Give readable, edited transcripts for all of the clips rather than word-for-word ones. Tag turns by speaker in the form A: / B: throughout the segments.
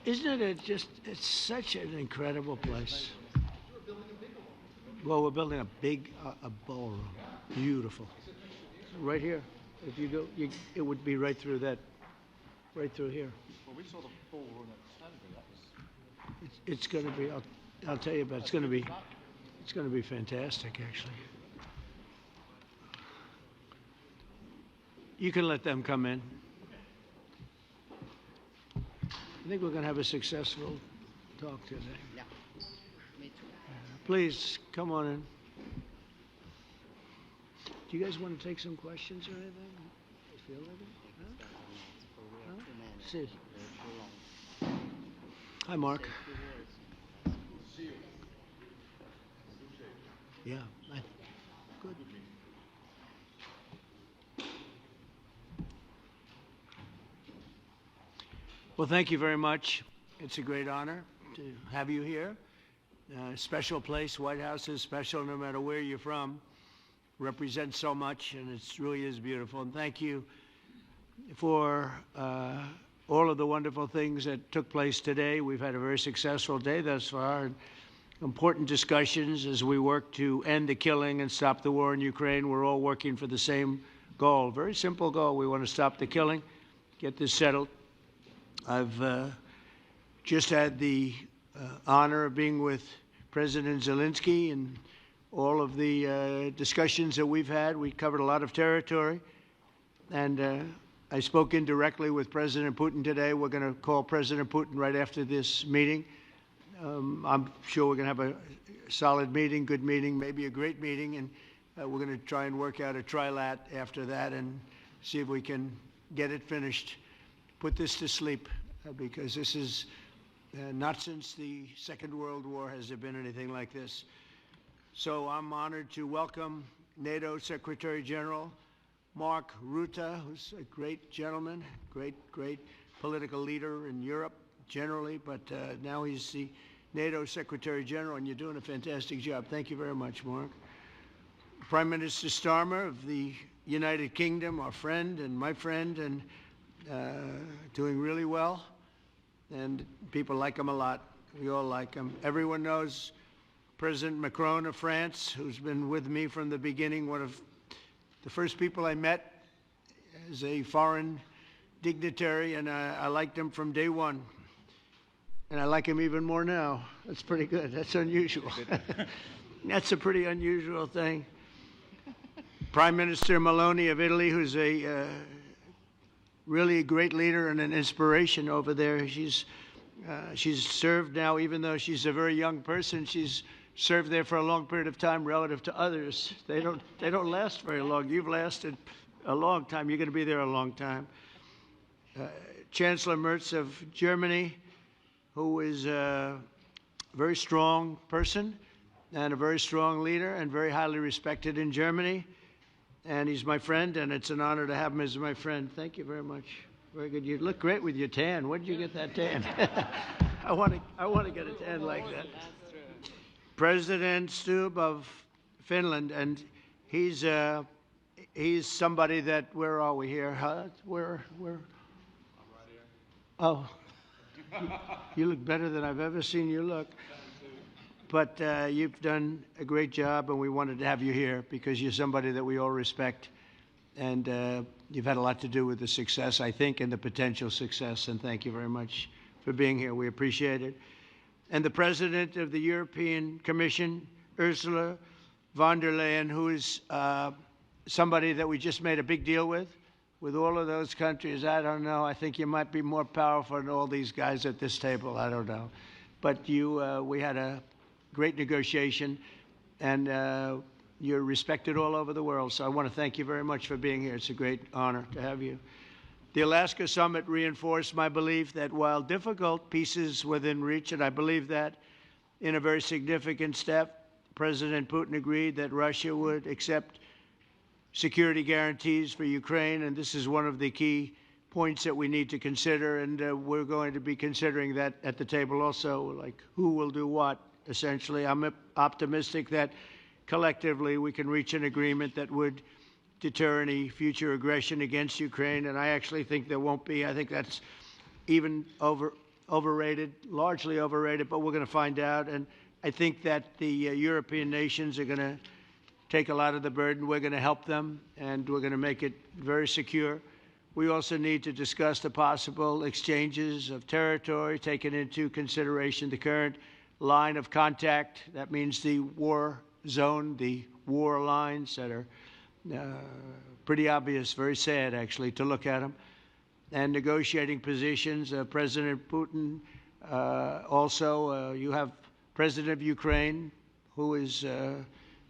A: Isn't it it's such an incredible place. Well, we're building a big a ballroom. Beautiful. Right here. If you go, it would be right through that, right through here.
B: Well, we saw the ballroom at Stanley. That was.
A: It's going to be. I'll tell you about. It's going to be fantastic, actually. You can let them come in. I think we're going to have a successful talk today.
C: Yeah, me too.
A: Please come on in. Do you guys want to take some questions or anything? You feel like it? Huh? See. Hi, Mark. Yeah. Good. Well, thank you very much. It's a great honor to have you here. Special place. White House is special no matter where you're from. Represents so much, and it really is beautiful. And thank you for all of the wonderful things that took place today. We've had a very successful day thus far. And important discussions as we work to end the killing and stop the war in Ukraine. We're all working for the same goal. Very simple goal. We want to stop the killing, get this settled. I've just had the honor of being with President Zelensky and all of the discussions that we've had. We covered a lot of territory, and I spoke indirectly with President Putin today. We're going to call President Putin right after this meeting. I'm sure we're going to have a solid meeting, good meeting, maybe a great meeting, and we're going to try and work out a trilat after that and see if we can get it finished. Put this to sleep, because this is not since the Second World War has there been anything like this. So I'm honored to welcome NATO Secretary General Mark Rutte, who's a great gentleman, great political leader in Europe generally, but now he's the NATO Secretary General, and you're doing a fantastic job. Thank you very much, Mark. Prime Minister Starmer of the United Kingdom, our friend and my friend, and doing really well, and people like him a lot. We all like him. Everyone knows President Macron of France, who's been with me from the beginning, one of the first people I met as a foreign dignitary, and I liked him from day one. And I like him even more now. That's pretty good. That's unusual. That's a pretty unusual thing. Prime Minister Meloni of Italy, who's a really a great leader and an inspiration over there. She's served now, even though she's a very young person, she's served there for a long period of time relative to others. They don't last very long. You've lasted a long time. You're going to be there a long time. Chancellor Merz of Germany, who is a very strong person and a very strong leader and very highly respected in Germany. And he's my friend, and it's an honor to have him as my friend. Thank you very much. Very good. You look great with your tan. Where did you get that tan? I want to get a tan like that. President Stubb of Finland, and he's somebody that, where are we here? Huh? Where? I'm right here. Oh, you look better than I've ever seen you look. But you've done a great job, and we wanted to have you here because you're somebody that we all respect, and you've had a lot to do with the success, I think, and the potential success, and thank you very much for being here. We appreciate it. And the President of the European Commission, Ursula von der Leyen, who is somebody that we just made a big deal with all of those countries. I don't know. I think you might be more powerful than all these guys at this table. I don't know. But we had a great negotiation, and you're respected all over the world. So I want to thank you very much for being here. It's a great honor to have you. The Alaska Summit reinforced my belief that while difficult, peace is within reach, and I believe that in a very significant step, President Putin agreed that Russia would accept security guarantees for Ukraine, and this is one of the key points that we need to consider, and we're going to be considering that at the table also, like who will do what, essentially. I'm optimistic that collectively we can reach an agreement that would deter any future aggression against Ukraine, and I actually think there won't be. I think that's even overrated, largely overrated, but we're going to find out. And I think that the European nations are going to take a lot of the burden. We're going to help them, and we're going to make it very secure. We also need to discuss the possible exchanges of territory, taking into consideration the current line of contact. That means the war zone, the war lines that are pretty obvious, very sad, actually, to look at them. And negotiating positions. President Putin, also, you have President of Ukraine, who is,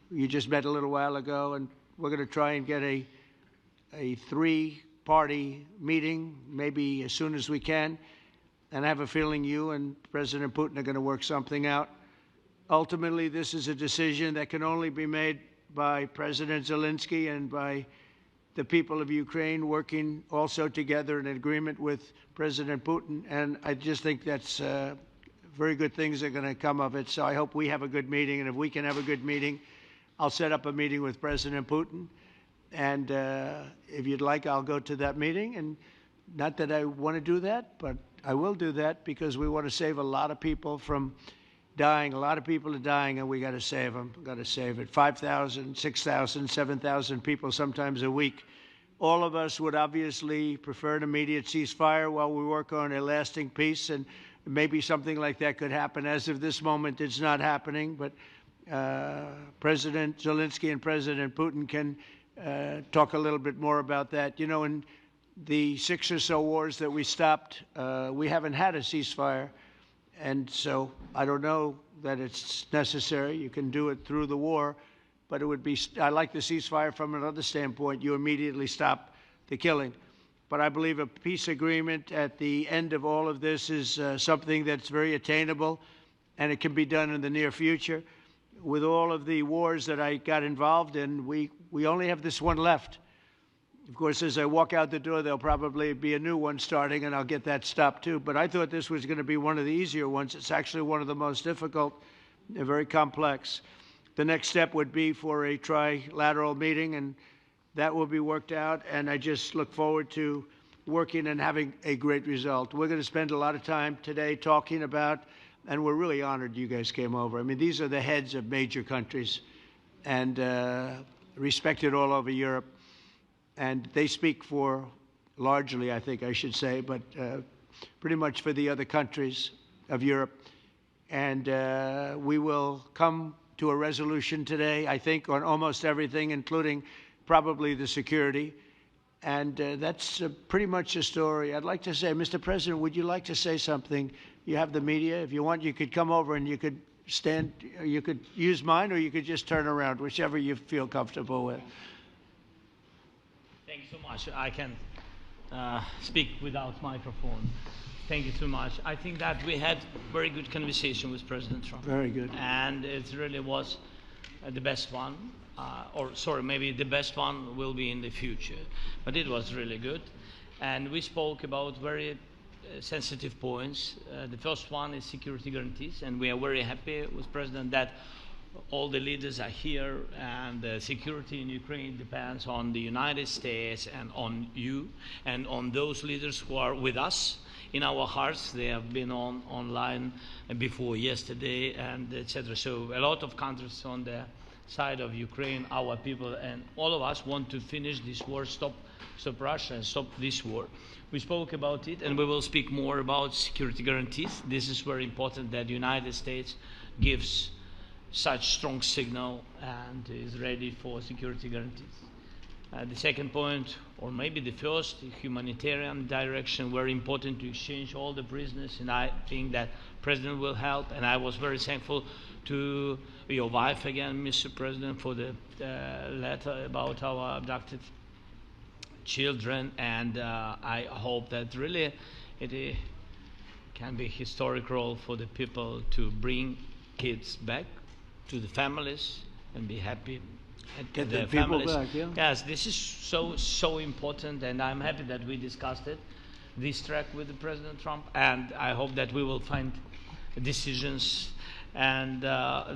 A: you just met a little while ago, and we're going to try and get a three-party meeting, maybe as soon as we can. And I have a feeling you and President Putin are going to work something out. Ultimately, this is a decision that can only be made by President Zelensky and by the people of Ukraine working also together in agreement with President Putin. And I just think that's very good things are going to come of it. So I hope we have a good meeting. And if we can have a good meeting, I'll set up a meeting with President Putin. And if you'd like, I'll go to that meeting. And not that I want to do that, but I will do that because we want to save a lot of people from dying. A lot of people are dying, and we got to save them. Got to save it. 5,000, 6,000, 7,000 people sometimes a week. All of us would obviously prefer an immediate ceasefire while we work on a lasting peace, and maybe something like that could happen. As of this moment, it's not happening, but President Zelensky and President Putin can talk a little bit more about that. You know, in the 6 or so wars that we stopped, we haven't had a ceasefire. And so I don't know that it's necessary. You can do it through the war, but it would be, I like the ceasefire from another standpoint. You immediately stop the killing. But I believe a peace agreement at the end of all of this is something that's very attainable, and it can be done in the near future. With all of the wars that I got involved in, we only have this one left. Of course, as I walk out the door, there'll probably be a new one starting, and I'll get that stopped too. But I thought this was going to be one of the easier ones. It's actually one of the most difficult. They're very complex. The next step would be for a trilateral meeting, and that will be worked out. And I just look forward to working and having a great result. We're going to spend a lot of time today talking about, and we're really honored you guys came over. I mean, these are the heads of major countries and respected all over Europe. And they speak for, largely, I think I should say, but pretty much for the other countries of Europe. And we will come to a resolution today, I think, on almost everything, including probably the security. And that's pretty much the story. I'd like to say, Mr. President, would you like to say something? You have the media. If you want, you could come over and you could stand, you could use mine, or you could just turn around, whichever you feel comfortable with.
D: Thank you so much. I can speak without microphone. Thank you so much. I think that we had very good conversation with President Trump.
A: Very good.
D: And it really was the best one. Maybe the best one will be in the future. But it was really good. And we spoke about very sensitive points. The first one is security guarantees. And we are very happy with President that all the leaders are here, and the security in Ukraine depends on the United States and on you and on those leaders who are with us in our hearts. They have been online before yesterday, and etc. So a lot of countries on the side of Ukraine, our people, and all of us want to finish this war, stop Russia and stop this war. We spoke about it, and we will speak more about security guarantees. This is very important that the United States gives such strong signal and is ready for security guarantees. The second point, or maybe the first, humanitarian direction, very important to exchange all the prisoners, and I think that President will help. And I was very thankful to your wife again, Mr. President, for the letter about our abducted children, and I hope that really it can be a historic role for the people to bring kids back to the families and be happy at
A: Get
D: the
A: the people
D: families.
A: back, yeah.
D: Yes, this is so important, and I'm happy that we discussed it, this track with the President Trump, and I hope that we will find decisions. And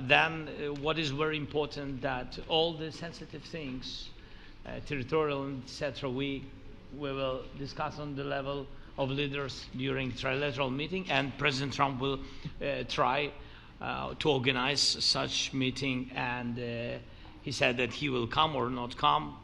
D: then what is very important, that all the sensitive things, territorial, etc., we will discuss on the level of leaders during trilateral meeting, and President Trump will try to organize such meeting, and he said that he will come or not come.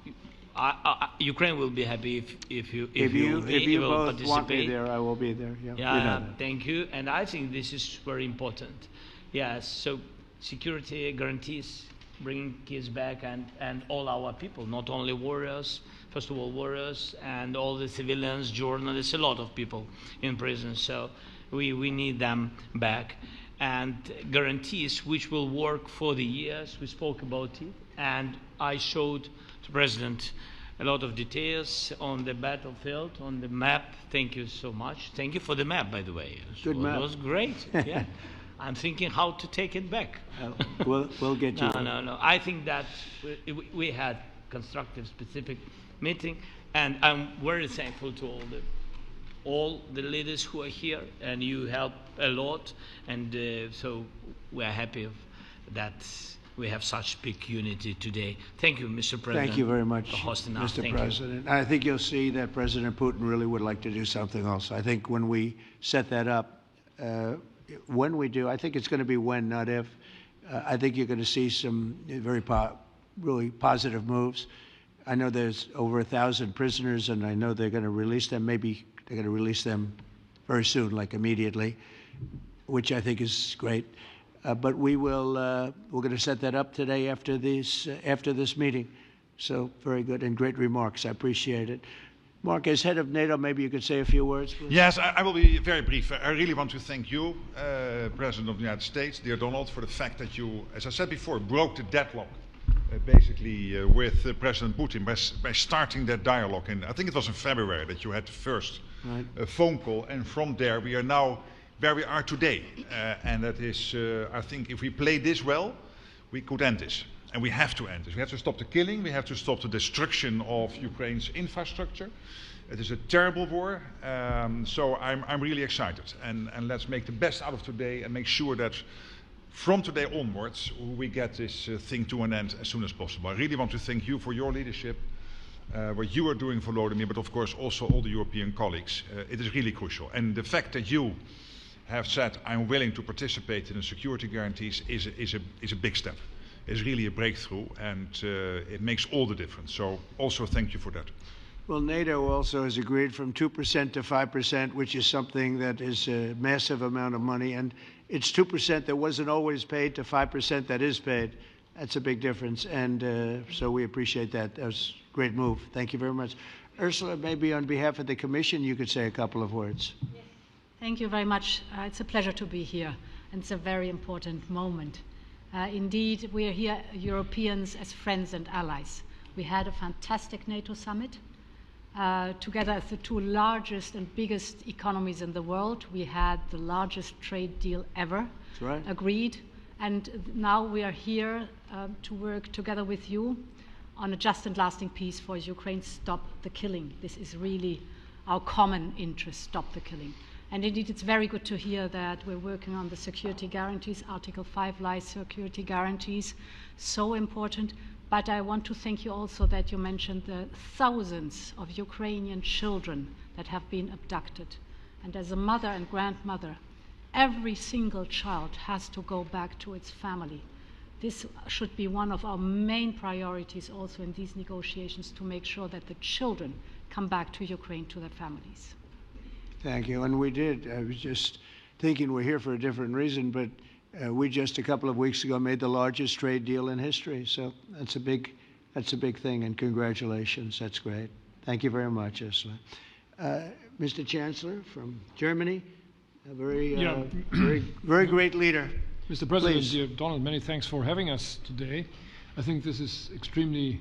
D: Ukraine will be happy if you will
A: both
D: participate.
A: want me there, I will be there. Yeah,
D: Yeah,
A: you know that.
D: thank you. And I think this is very important. Yes, so security guarantees, bringing kids back, and all our people, not only warriors, first of all warriors, and all the civilians, journalists, a lot of people in prison. So we need them back. And guarantees which will work for the years. We spoke about it. And I showed the President a lot of details on the battlefield, on the map. Thank you so much. Thank you for the map, by the way.
A: Good map.
D: It was great. Yeah. I'm thinking how to take it back.
A: We'll get you.
D: No. I think that we had constructive, specific meeting, and I'm very thankful to all the leaders who are here, and you help a lot, and so we are happy that we have such big unity today. Thank you, Mr. President.
A: Thank you very much,
D: for hosting us.
A: Mr.
D: Thank
A: President. I think you'll see that President Putin really would like to do something else. I think when we set that up, when we do, I think it's going to be when, not if. I think you're going to see some really positive moves. I know there's over 1,000 prisoners, and I know they're going to release them. Maybe they're going to release them very soon, like immediately, which I think is great. But we're going to set that up today after this meeting. So very good and great remarks. I appreciate it. Mark, as head of NATO, maybe you could say a few words, please.
E: Yes, I will be very brief. I really want to thank you, President of the United States, dear Donald, for the fact that you, as I said before, broke the deadlock, basically with President Putin by starting that dialogue. And I think it was in February that you had the first phone call, and from there we are now where we are today. And that is, I think, if we play this well, we could end this. And we have to end this. We have to stop the killing. We have to stop the destruction of Ukraine's infrastructure. It is a terrible war. So I'm really excited. And let's make the best out of today and make sure that from today onwards we get this thing to an end as soon as possible. I really want to thank you for your leadership, what you are doing for Volodymyr, but of course also all the European colleagues. It is really crucial. And the fact that you have said I'm willing to participate in the security guarantees is a big step. Is really a breakthrough, and it makes all the difference. So also thank you for that.
A: Well, NATO also has agreed from 2% to 5%, which is something that is a massive amount of money. And it's 2% that wasn't always paid to 5% that is paid. That's a big difference. And so we appreciate that. That was a great move. Thank you very much. Ursula, maybe on behalf of the Commission, you could say a couple of words.
F: Yes. Thank you very much. It's a pleasure to be here. And it's a very important moment. Indeed, we are here, Europeans, as friends and allies. We had a fantastic NATO summit. Together as the two largest and biggest economies in the world, we had the largest trade deal ever agreed. And now we are here to work together with you on a just and lasting peace for Ukraine. Stop the killing. This is really our common interest, stop the killing. And indeed, it's very good to hear that we're working on the security guarantees, Article 5 lies security guarantees, so important. But I want to thank you also that you mentioned the thousands of Ukrainian children that have been abducted. And as a mother and grandmother, every single child has to go back to its family. This should be one of our main priorities also in these negotiations, to make sure that the children come back to Ukraine, to their families.
A: Thank you. And we did. I was just thinking we're here for a different reason, but we just a couple of weeks ago made the largest trade deal in history. So that's a big thing, and congratulations. That's great. Thank you very much, Ursula. Mr. Chancellor from Germany, a very great leader.
G: Mr. President,
A: Please.
G: dear Donald, many thanks for having us today. I think this is extremely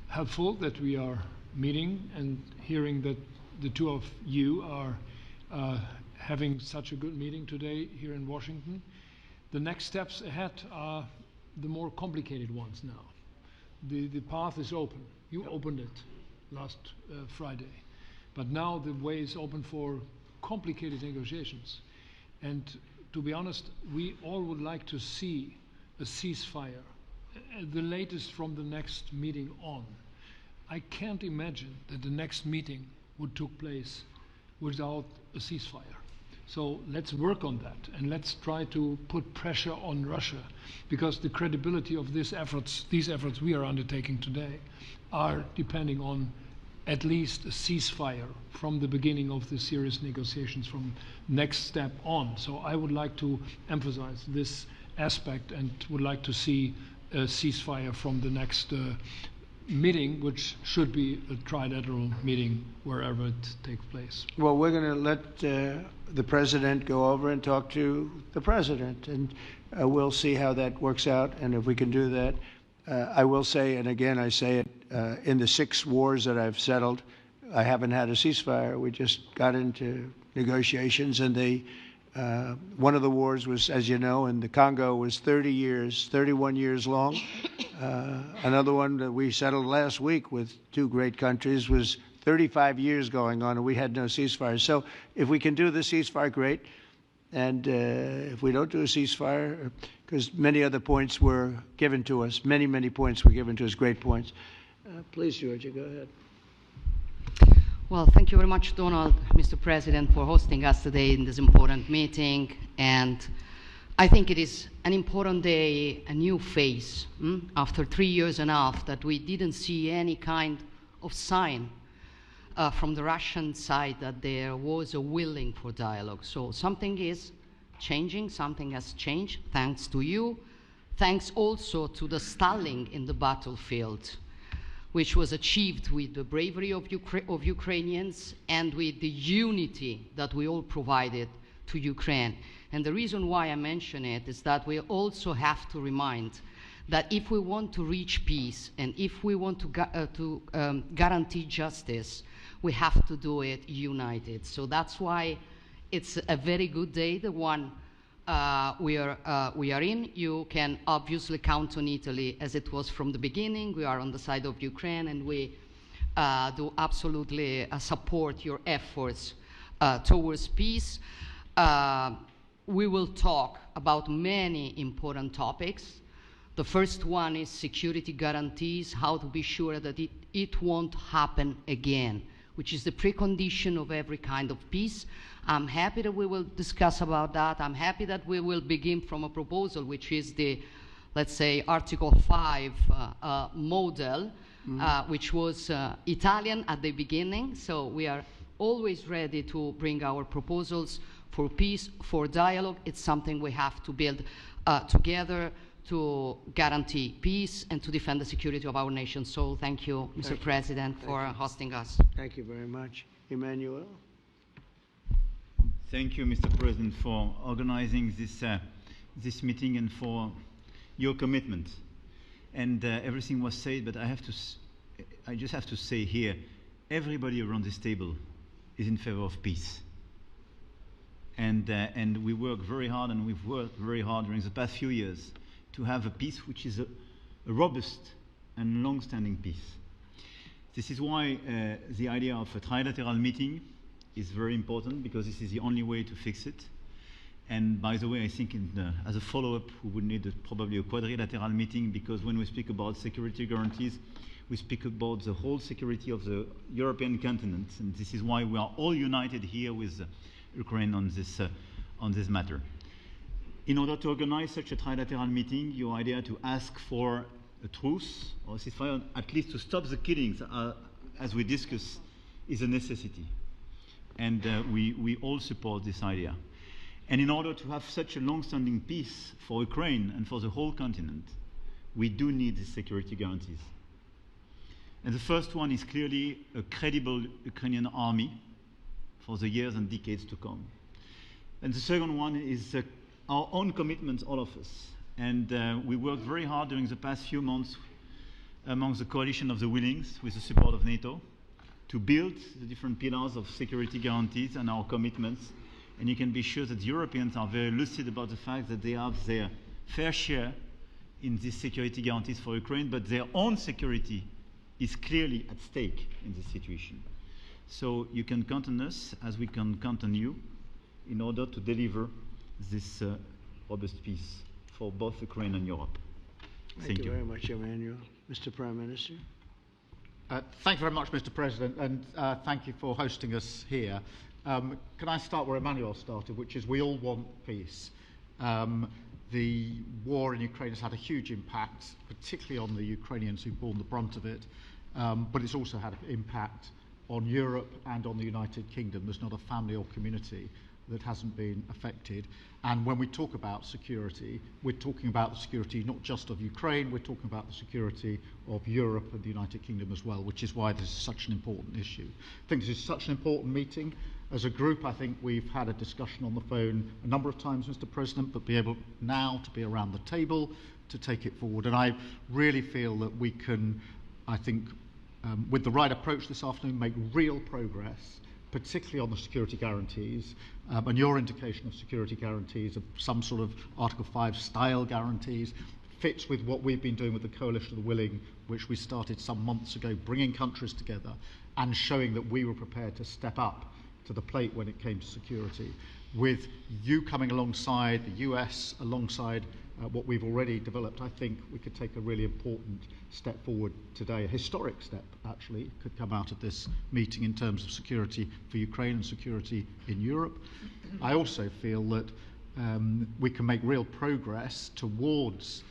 G: helpful that we are meeting and hearing that the two of you are having such a good meeting today here in Washington. The next steps ahead are the more complicated ones now. The path is open. You opened it last Friday. But now the way is open for complicated negotiations. And to be honest, we all would like to see a ceasefire, the latest from the next meeting on. I can't imagine that the next meeting would take place without a ceasefire. So let's work on that, and let's try to put pressure on Russia, because the credibility of these efforts we are undertaking today, are depending on at least a ceasefire from the beginning of the serious negotiations from next step on. So I would like to emphasize this aspect and would like to see a ceasefire from the next meeting, which should be a trilateral meeting wherever it takes place.
A: Well, we're going to let the president go over and talk to the president, and we'll see how that works out, and if we can do that. I will say, and again I say it, in the 6 wars that I've settled, I haven't had a ceasefire. We just got into negotiations, and one of the wars was, as you know, in the Congo was 31 years long. Another one that we settled last week with 2 great countries was 35 years going on, and we had no ceasefire. So if we can do the ceasefire, great. And if we don't do a ceasefire, because many other points were given to us, many points were given to us, great points. Please, Georgia, go ahead.
C: Well, thank you very much, Donald, Mr. President, for hosting us today in this important meeting. And I think it is an important day, a new phase, after 3 years and a half that we didn't see any kind of sign from the Russian side that there was a willing for dialogue. So something is changing, something has changed, thanks to you. Thanks also to the stalling in the battlefield, which was achieved with the bravery of Ukrainians and with the unity that we all provided to Ukraine. And the reason why I mention it is that we also have to remind that if we want to reach peace and if we want to guarantee justice, we have to do it united. So that's why it's a very good day, the one we are in. You can obviously count on Italy as it was from the beginning. We are on the side of Ukraine, and we do absolutely support your efforts towards peace. We will talk about many important topics. The first one is security guarantees, how to be sure that it won't happen again, which is the precondition of every kind of peace. I'm happy that we will discuss about that. I'm happy that we will begin from a proposal, which is the, let's say, Article 5 model, which was Italian at the beginning. So we are always ready to bring our proposals for peace, for dialogue. It's something we have to build together to guarantee peace and to defend the security of our nation. So thank you, Mr. President, for hosting us.
A: Thank you very much. Emmanuel?
H: Thank you, Mr. President, for organizing this meeting and for your commitment. And everything was said, but I just have to say here, everybody around this table is in favor of peace. And we work very hard, and we've worked very hard during the past few years to have a peace which is a robust and long-standing peace. This is why the idea of a trilateral meeting is very important, because this is the only way to fix it. And by the way, I think as a follow-up, we would need probably a quadrilateral meeting, because when we speak about security guarantees, we speak about the whole security of the European continent. And this is why we are all united here with Ukraine on this matter. In order to organize such a trilateral meeting, your idea to ask for a truce or a ceasefire, at least to stop the killings, as we discussed, is a necessity. And we all support this idea. And in order to have such a long-standing peace for Ukraine and for the whole continent, we do need these security guarantees. And the first one is clearly a credible Ukrainian army for the years and decades to come. And the second one is our own commitment, all of us. And we worked very hard during the past few months amongst the coalition of the willings, with the support of NATO, to build the different pillars of security guarantees and our commitments. And you can be sure that the Europeans are very lucid about the fact that they have their fair share in these security guarantees for Ukraine, but their own security is clearly at stake in this situation. So you can count on us, as we can count on you, in order to deliver this robust peace for both Ukraine and Europe.
A: Thank you very much, Emmanuel. Mr. Prime Minister?
B: Thank you very much, Mr. President, and thank you for hosting us here. Can I start where Emmanuel started, which is we all want peace. The war in Ukraine has had a huge impact, particularly on the Ukrainians who've borne the brunt of it, but it's also had an impact on Europe and on the United Kingdom. There's not a family or community that hasn't been affected. And when we talk about security, we're talking about the security not just of Ukraine, we're talking about the security of Europe and the United Kingdom as well, which is why this is such an important issue. I think this is such an important meeting. As a group, I think we've had a discussion on the phone a number of times, Mr. President, but be able now to be around the table to take it forward. And I really feel that we can, I think, with the right approach this afternoon, make real progress, particularly on the security guarantees, and your indication of security guarantees, of some sort of Article 5 style guarantees, fits with what we've been doing with the Coalition of the Willing, which we started some months ago, bringing countries together and showing that we were prepared to step up to the plate when it came to security. With you coming alongside, the US alongside what we've already developed, I think we could take a really important step forward today. A historic step, actually, could come out of this meeting in terms of security for Ukraine and security in Europe. I also feel that we can make real progress towards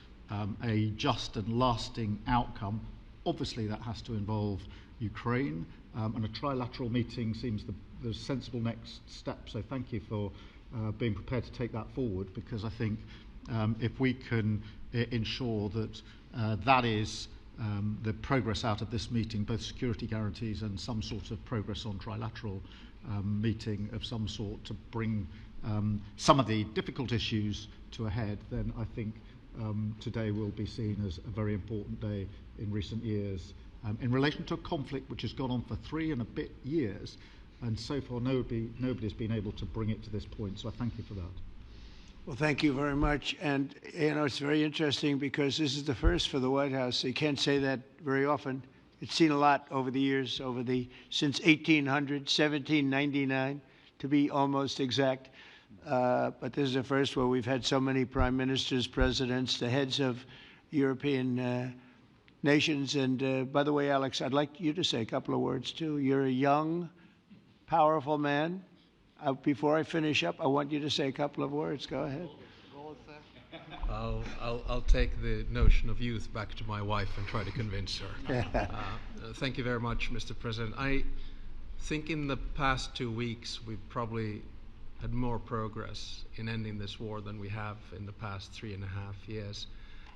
B: a just and lasting outcome. Obviously, that has to involve Ukraine, and a trilateral meeting seems the sensible next step. So thank you for being prepared to take that forward, because I think if we can ensure that that is the progress out of this meeting, both security guarantees and some sort of progress on trilateral meeting of some sort to bring some of the difficult issues to a head, then I think today will be seen as a very important day in recent years in relation to a conflict which has gone on for 3 and a bit years, and so far nobody's been able to bring it to this point, so I thank you for that.
A: Well, thank you very much. And, you know, it's very interesting because this is the first for the White House. You can't say that very often. It's seen a lot over the years, since 1800, 1799, to be almost exact. But this is the first where we've had so many prime ministers, presidents, the heads of European nations. And by the way, Alex, I'd like you to say a couple of words, too. You're a young, powerful man. Before I finish up, I want you to say a couple of words. Go ahead.
I: I'll take the notion of youth back to my wife and try to convince her. Thank you very much, Mr. President. I think in the past 2 weeks we've probably had more progress in ending this war than we have in the past 3.5 years.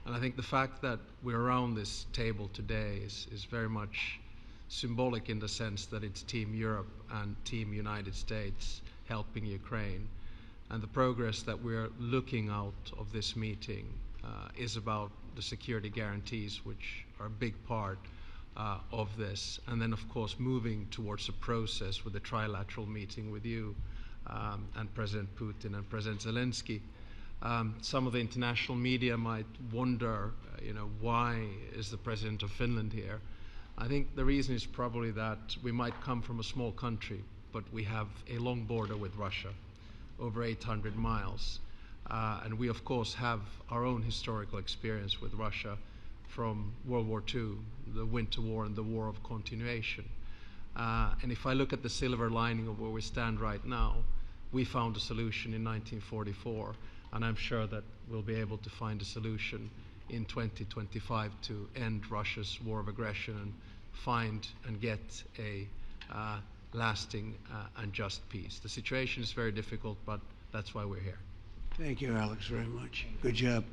I: And I think the fact that we're around this table today is very much symbolic in the sense that it's Team Europe and Team United States helping Ukraine. And the progress that we're looking out of this meeting is about the security guarantees, which are a big part of this. And then, of course, moving towards a process with a trilateral meeting with you and President Putin and President Zelensky. Some of the international media might wonder, why is the President of Finland here? I think the reason is probably that we might come from a small country, but we have a long border with Russia, over 800 miles. And we, of course, have our own historical experience with Russia from World War II, the Winter War and the War of Continuation. And if I look at the silver lining of where we stand right now, we found a solution in 1944, and I'm sure that we'll be able to find a solution in 2025 to end Russia's war of aggression and find and get a lasting and just peace. The situation is very difficult, but that's why we're here.
A: Thank you, Alex, very much. Good job.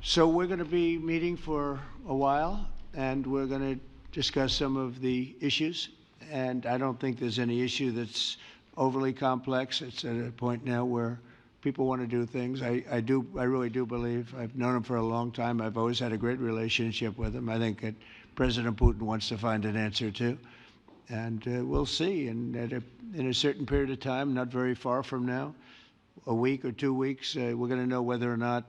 A: So we're going to be meeting for a while, and we're going to discuss some of the issues. And I don't think there's any issue that's overly complex. It's at a point now where people want to do things. I really do believe. I've known him for a long time. I've always had a great relationship with him. I think that President Putin wants to find an answer too. And we'll see. And in a certain period of time, not very far from now, a week or 2 weeks, we're going to know whether or not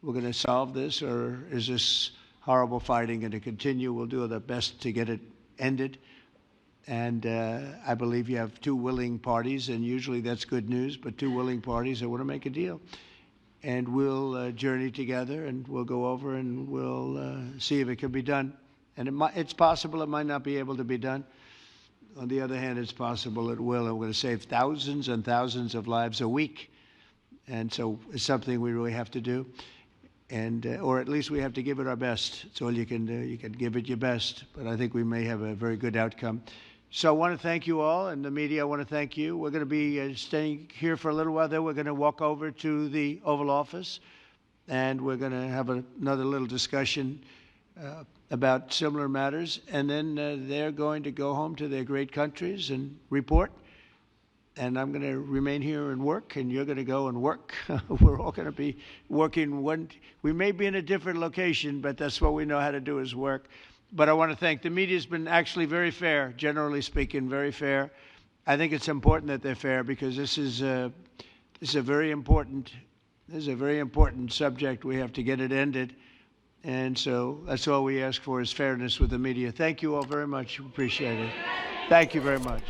A: we're going to solve this, or is this horrible fighting going to continue. We'll do our best to get it ended. And I believe you have 2 willing parties, and usually that's good news, but 2 willing parties that want to make a deal. And we'll journey together, and we'll go over, and we'll see if it can be done. And it's possible it might not be able to be done. On the other hand, it's possible it will, and we're going to save thousands and thousands of lives a week. And so it's something we really have to do. And, or at least we have to give it our best. It's all you can do. You can give it your best. But I think we may have a very good outcome. So I want to thank you all, and the media, I want to thank you. We're going to be staying here for a little while. Then we're going to walk over to the Oval Office, and we're going to have another little discussion about similar matters. And then they're going to go home to their great countries and report. And I'm going to remain here and work, and you're going to go and work. We're all going to be working. We may be in a different location, but that's what we know how to do is work. But I want to thank the media. Has been actually very fair, generally speaking, very fair. I think it's important that they're fair because this is a very important subject. We have to get it ended, and so that's all we ask for is fairness with the media. Thank you all very much. Appreciate it. Thank you very much.